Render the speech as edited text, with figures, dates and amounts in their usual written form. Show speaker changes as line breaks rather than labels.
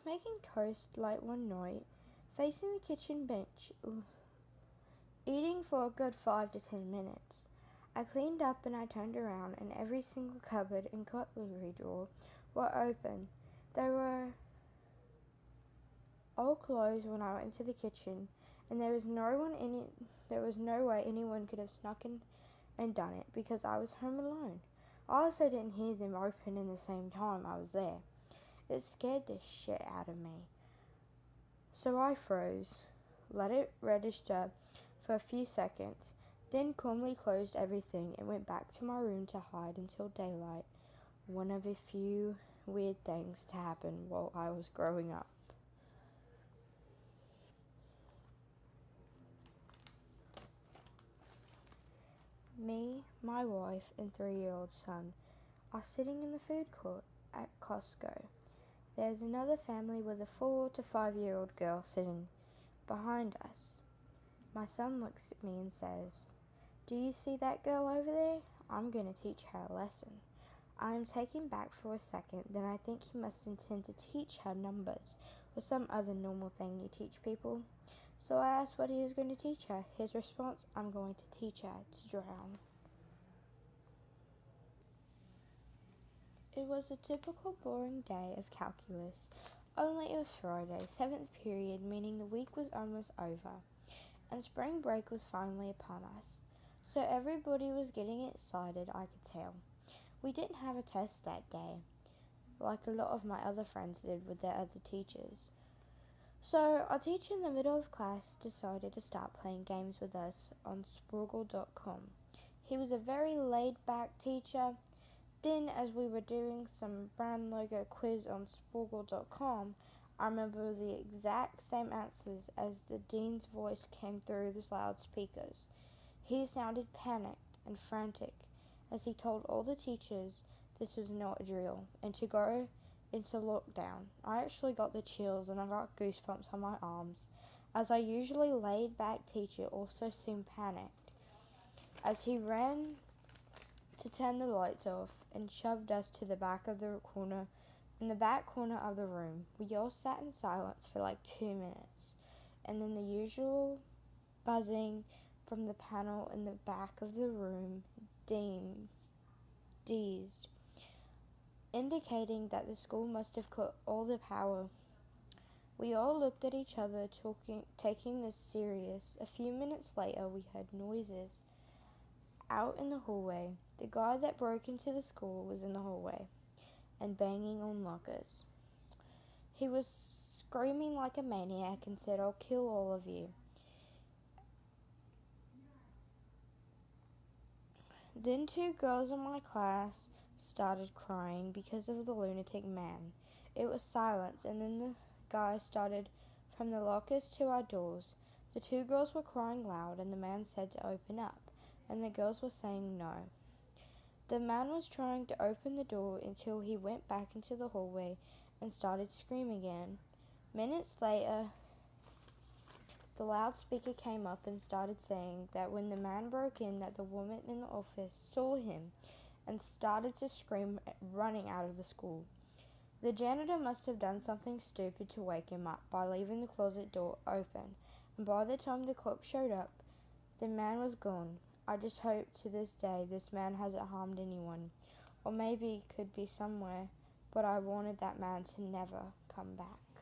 making toast late one night, facing the kitchen bench, eating for a good 5 to 10 minutes. I cleaned up and I turned around, and every single cupboard and cutlery drawer were open. They were all closed when I went into the kitchen, and there was no way anyone could have snuck in and done it because I was home alone. I also didn't hear them open in the same time I was there. It scared the shit out of me. So I froze, let it register for a few seconds, then calmly closed everything and went back to my room to hide until daylight. One of a few weird things to happen while I was growing up. Me, my wife, and 3-year-old son are sitting in the food court at Costco. There's another family with a 4 to 5-year-old girl sitting behind us. My son looks at me and says, "Do you see that girl over there? I'm going to teach her a lesson." I am taken back for a second, then I think he must intend to teach her numbers or some other normal thing you teach people. So I asked what he was going to teach her. His response, "I'm going to teach her to drown." It was a typical boring day of calculus, only it was Friday, 7th period, meaning the week was almost over, and spring break was finally upon us. So everybody was getting excited, I could tell. We didn't have a test that day, like a lot of my other friends did with their other teachers. So our teacher in the middle of class decided to start playing games with us on Sproggle.com. He was a very laid-back teacher. Then, as we were doing some brand logo quiz on Sproggle.com, I remember the exact same answers as the dean's voice came through the loudspeakers. He sounded panicked and frantic as he told all the teachers this was not a drill and to go into lockdown. I actually got the chills and I got goosebumps on my arms, as our usually laid back teacher also seemed panicked as he ran to turn the lights off and shoved us to the back corner of the room. We all sat in silence for like 2 minutes, and then the usual buzzing from the panel in the back of the room deezed, indicating that the school must have cut all the power. We all looked at each other, taking this serious. A few minutes later, we heard noises out in the hallway. The guy that broke into the school was in the hallway and banging on lockers. He was screaming like a maniac and said, "I'll kill all of you." Then 2 girls in my class started crying because of the lunatic man. It was silence, and then the guy started from the lockers to our doors. The 2 girls were crying loud, and the man said to open up, and the girls were saying no. The man was trying to open the door until he went back into the hallway and started screaming again. Minutes later, the loudspeaker came up and started saying that when the man broke in, that the woman in the office saw him and started to scream, running out of the school. The janitor must have done something stupid to wake him up by leaving the closet door open, and by the time the cops showed up, the man was gone. I just hope to this day this man hasn't harmed anyone, or maybe could be somewhere, but I wanted that man to never come back.